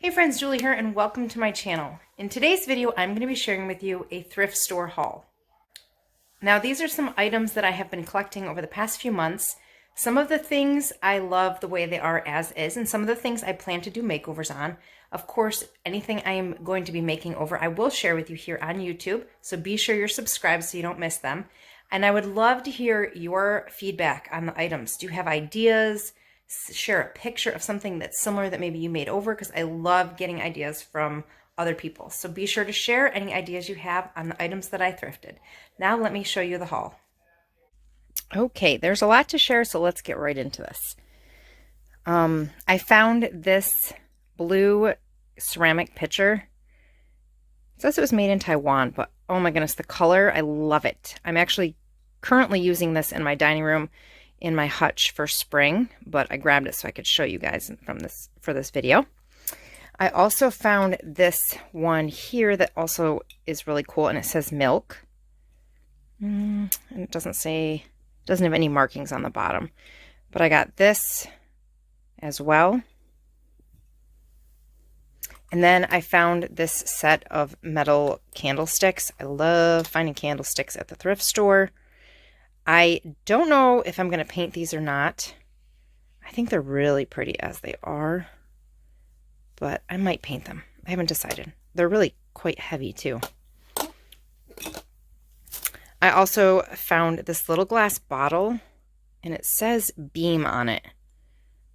Hey friends, Julie here and welcome to my channel. In today's video, I'm going to be sharing with you a thrift store haul. Now these are some items that I have been collecting over the past few months. Some of the things I love the way they are as is, and some of the things I plan to do makeovers on. Of course, anything I am going to be making over, I will share with you here on YouTube, so be sure you're subscribed so you don't miss them. And I would love to hear your feedback on the items. Do you have ideas? Share a picture of something that's similar that maybe you made over, because I love getting ideas from other people. So be sure to share any ideas you have on the items that I thrifted. Now let me show you the haul. Okay, there's a lot to share, so let's get right into this. I found this blue ceramic pitcher. It says it was made in Taiwan, but oh my goodness, the color, I love it. I'm actually currently using this in my dining room in my hutch for spring, but I grabbed it so I could show you guys for this video. I also found this one here that also is really cool, and it says milk. And it doesn't have any markings on the bottom, but I got this as well. And then I found this set of metal candlesticks. I love finding candlesticks at the thrift store. I don't know if I'm going to paint these or not. I think they're really pretty as they are, but I might paint them. I haven't decided. They're really quite heavy too. I also found this little glass bottle, and it says Beam on it.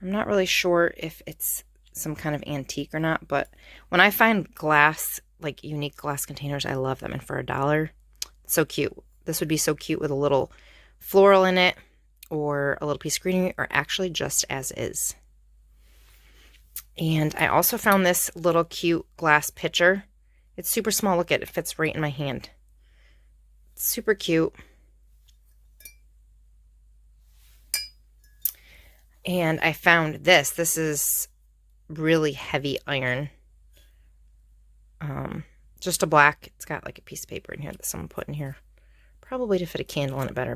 I'm not really sure if it's some kind of antique or not, but when I find glass, like unique glass containers, I love them. And for $1, so cute. This would be so cute with a little floral in it, or a little piece of greenery, or actually just as is. And I also found this little cute glass pitcher. It's super small. Look at it. It fits right in my hand. It's super cute. And I found this. This is really heavy iron. Just a black. It's got like a piece of paper in here that someone put in here. Probably to fit a candle in it better,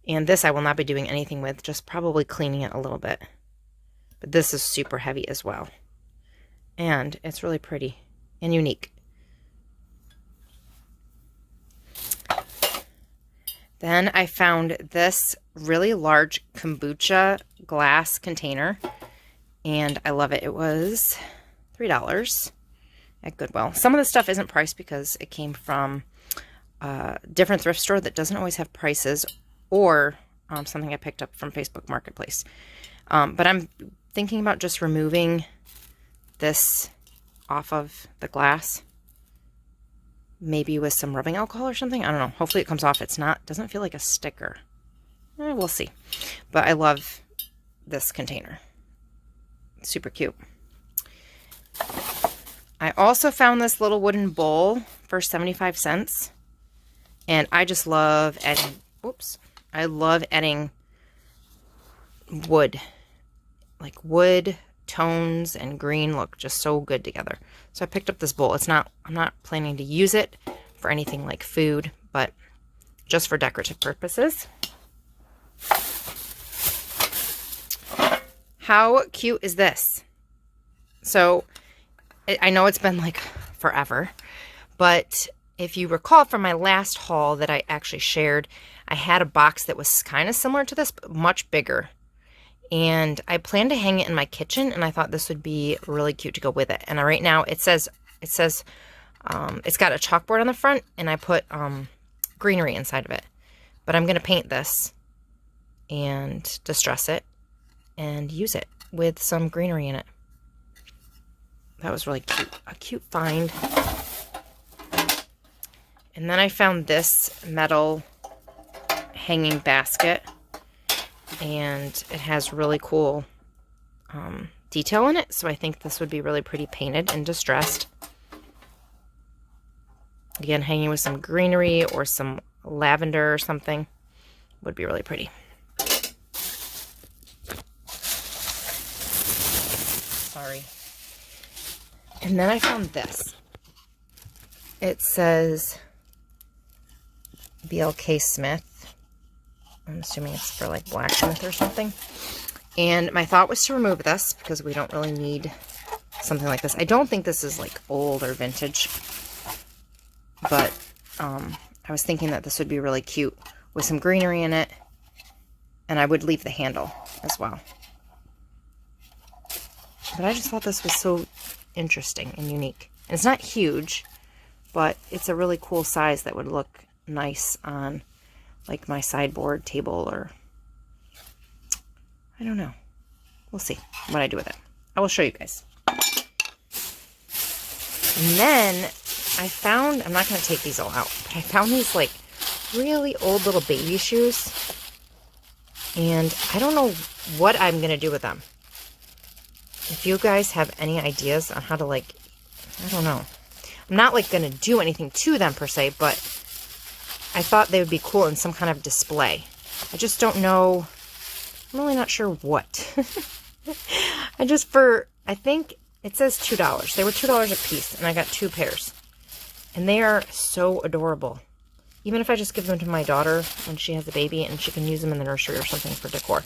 and this I will not be doing anything with, just probably cleaning it a little bit. But this is super heavy as well. And it's really pretty and unique. Then I found this really large kombucha glass container, and I love it. It was $3 at Goodwill. Some of the stuff isn't priced because it came from different thrift store that doesn't always have prices, or something I picked up from Facebook Marketplace. But I'm thinking about just removing this off of the glass, maybe with some rubbing alcohol or something. I don't know. Hopefully it comes off. Doesn't feel like a sticker. We'll see. But I love this container. Super cute. I also found this little wooden bowl for 75 cents. And I just love adding, I love adding wood. Like wood, tones, and green look just so good together. So I picked up this bowl. I'm not planning to use it for anything like food, but just for decorative purposes. How cute is this? So I know it's been like forever, but if you recall from my last haul that I actually shared, I had a box that was kind of similar to this, but much bigger. And I planned to hang it in my kitchen, and I thought this would be really cute to go with it. And right now it says it's got a chalkboard on the front, and I put greenery inside of it. But I'm going to paint this and distress it and use it with some greenery in it. That was really cute. A cute find. And then I found this metal hanging basket, and it has really cool detail in it, so I think this would be really pretty painted and distressed. Again, hanging with some greenery or some lavender or something would be really pretty. Sorry. And then I found this. It says BLK Smith. I'm assuming it's for like Blacksmith or something. And my thought was to remove this because we don't really need something like this. I don't think this is like old or vintage, but I was thinking that this would be really cute with some greenery in it, and I would leave the handle as well. But I just thought this was so interesting and unique. And it's not huge, but it's a really cool size that would look nice on like my sideboard table, or I don't know. We'll see what I do with it. I will show you guys. And then I found, I'm not going to take these all out, but I found these like really old little baby shoes. And I don't know what I'm going to do with them. If you guys have any ideas on how to like, I don't know. I'm not like going to do anything to them per se, but I thought they would be cool in some kind of display. I just don't know. I'm really not sure what. I think it says $2. They were $2 a piece, and I got 2 pairs. And they are so adorable. Even if I just give them to my daughter when she has a baby and she can use them in the nursery or something for decor.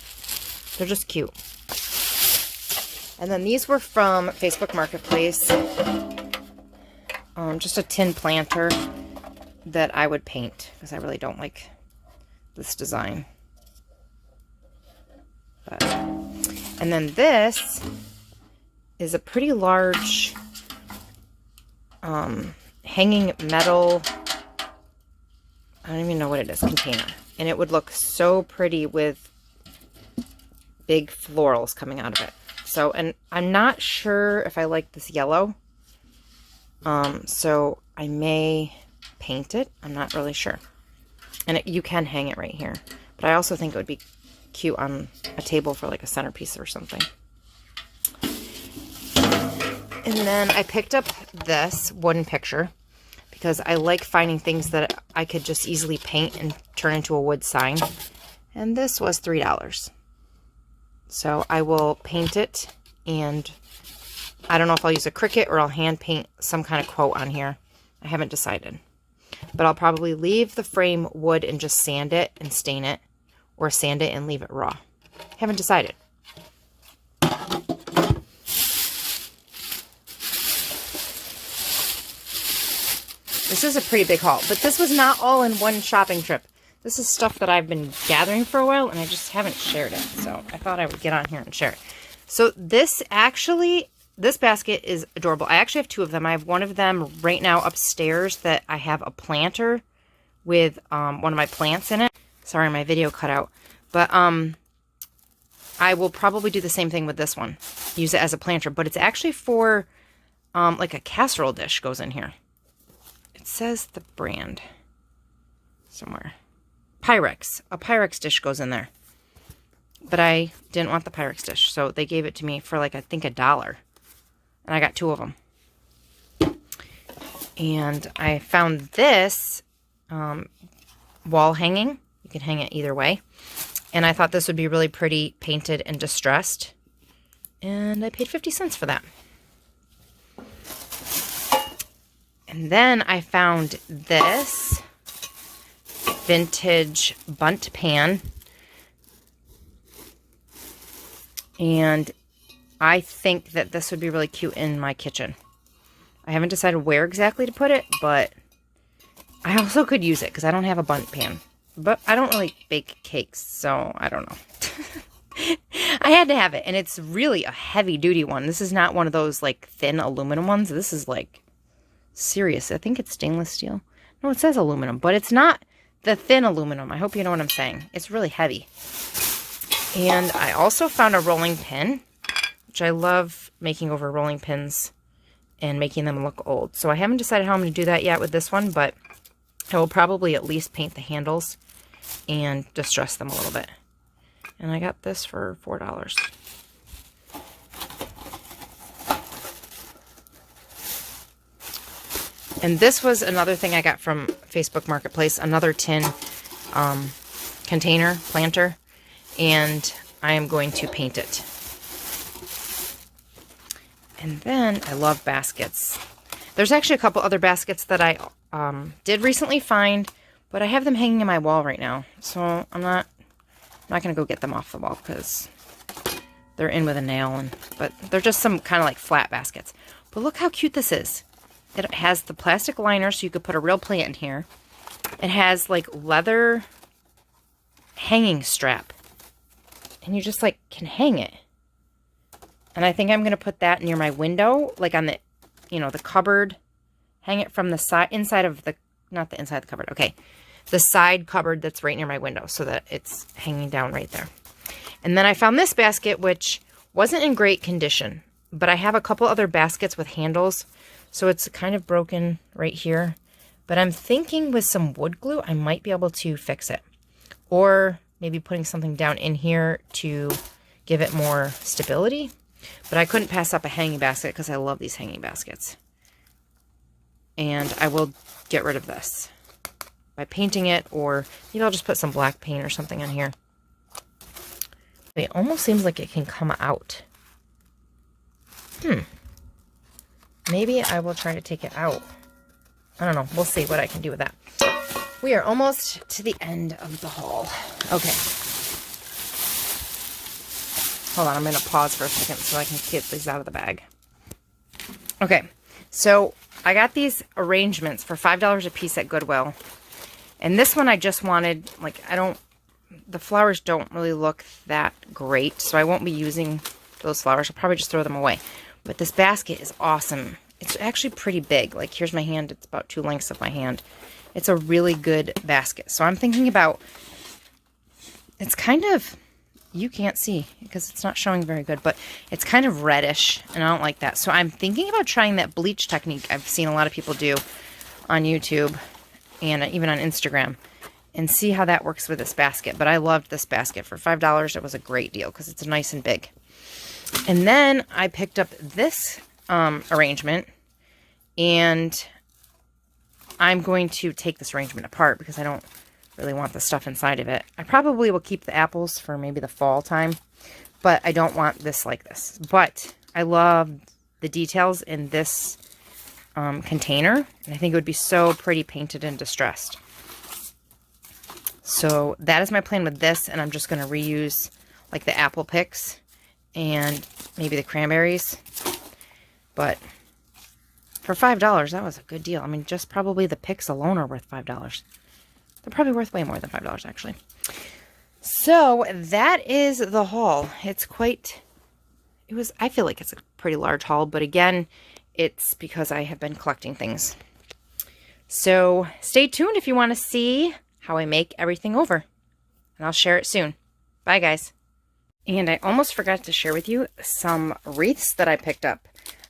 They're just cute. And then these were from Facebook Marketplace. Just a tin planter that I would paint because I really don't like this design. And then this is a pretty large hanging metal, I don't even know what it is, container. And it would look so pretty with big florals coming out of it. So, and I'm not sure if I like this yellow. So I may paint it. I'm not really sure. And you can hang it right here. But I also think it would be cute on a table for like a centerpiece or something. And then I picked up this wooden picture because I like finding things that I could just easily paint and turn into a wood sign. And this was $3. So I will paint it, and I don't know if I'll use a Cricut or I'll hand paint some kind of quote on here. I haven't decided. But I'll probably leave the frame wood and just sand it and stain it, or sand it and leave it raw. Haven't decided. This is a pretty big haul, but this was not all in one shopping trip. This is stuff that I've been gathering for a while, and I just haven't shared it. So I thought I would get on here and share it. So this basket is adorable. I actually have 2 of them. I have one of them right now upstairs that I have a planter with one of my plants in it. Sorry, my video cut out. But I will probably do the same thing with this one. Use it as a planter. But it's actually for like a casserole dish goes in here. It says the brand somewhere. Pyrex. A Pyrex dish goes in there. But I didn't want the Pyrex dish, so they gave it to me for like, I think $1. And I got 2 of them. And I found this wall hanging. You can hang it either way. And I thought this would be really pretty painted and distressed. And I paid 50 cents for that. And then I found this vintage bundt pan. And I think that this would be really cute in my kitchen. I haven't decided where exactly to put it, but I also could use it because I don't have a bundt pan. But I don't really bake cakes, so I don't know. I had to have it, and it's really a heavy-duty one. This is not one of those, like, thin aluminum ones. This is, like, serious. I think it's stainless steel. No, it says aluminum, but it's not the thin aluminum. I hope you know what I'm saying. It's really heavy. And I also found a rolling pin, which I love making over rolling pins and making them look old. So I haven't decided how I'm going to do that yet with this one, but I will probably at least paint the handles and distress them a little bit. And I got this for $4. And this was another thing I got from Facebook Marketplace, another tin container planter, and I am going to paint it. And then I love baskets. There's actually a couple other baskets that I did recently find, but I have them hanging in my wall right now, so I'm not going to go get them off the wall because They're in with a nail, but they're just some kind of like flat baskets. But look how cute this is. It has the plastic liner so you could put a real plant in here. It has like leather hanging strap. And you just like can hang it. And I think I'm going to put that near my window, like on the, you know, the cupboard. Hang it from the side, inside of the, not the inside of the cupboard. Okay. The side cupboard that's right near my window so that it's hanging down right there. And then I found this basket, which wasn't in great condition, but I have a couple other baskets with handles. So it's kind of broken right here. But I'm thinking with some wood glue, I might be able to fix it. Or maybe putting something down in here to give it more stability. But I couldn't pass up a hanging basket because I love these hanging baskets. And I will get rid of this by painting it, or maybe I'll just put some black paint or something on here. It almost seems like it can come out. Maybe I will try to take it out. I don't know. We'll see what I can do with that. We are almost to the end of the haul. Okay. Hold on. I'm going to pause for a second so I can get these out of the bag. Okay. So I got these arrangements for $5 a piece at Goodwill. And this one I just wanted, like, the flowers don't really look that great. So I won't be using those flowers. I'll probably just throw them away. But this basket is awesome. It's actually pretty big. Like, here's my hand. It's about 2 lengths of my hand. It's a really good basket. So I'm thinking about, it's kind of, you can't see because it's not showing very good, but it's kind of reddish, and I don't like that. So I'm thinking about trying that bleach technique I've seen a lot of people do on YouTube and even on Instagram, and see how that works with this basket. But I loved this basket. For $5, it was a great deal because it's nice and big. And then I picked up this arrangement, and I'm going to take this arrangement apart because I don't really want the stuff inside of it. I probably will keep the apples for maybe the fall time, but I don't want this like this. But I love the details in this container, and I think it would be so pretty painted and distressed. So that is my plan with this, and I'm just going to reuse like the apple picks and maybe the cranberries. But for $5, that was a good deal. I mean, just probably the picks alone are worth $5. They're probably worth way more than $5, actually. So that is the haul. It's quite, I feel like it's a pretty large haul, but again, it's because I have been collecting things. So stay tuned if you want to see how I make everything over, and I'll share it soon. Bye, guys. And I almost forgot to share with you some wreaths that I picked up.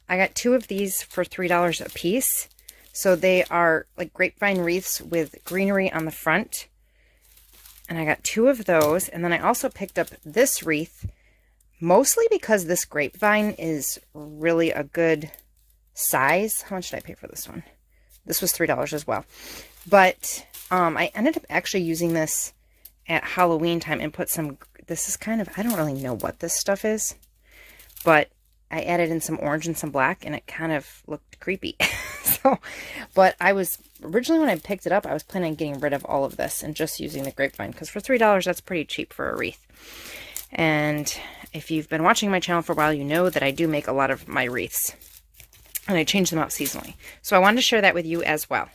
I got 2 of these for $3 a piece. So they are like grapevine wreaths with greenery on the front. And I got 2 of those. And then I also picked up this wreath, mostly because this grapevine is really a good size. How much did I pay for this one? This was $3 as well. But I ended up actually using this at Halloween time and put some, this is kind of, I don't really know what this stuff is, but I added in some orange and some black, and it kind of looked creepy. So, but I was, originally when I picked it up, I was planning on getting rid of all of this and just using the grapevine, because for $3, that's pretty cheap for a wreath. And if you've been watching my channel for a while, you know that I do make a lot of my wreaths, and I change them out seasonally. So I wanted to share that with you as well.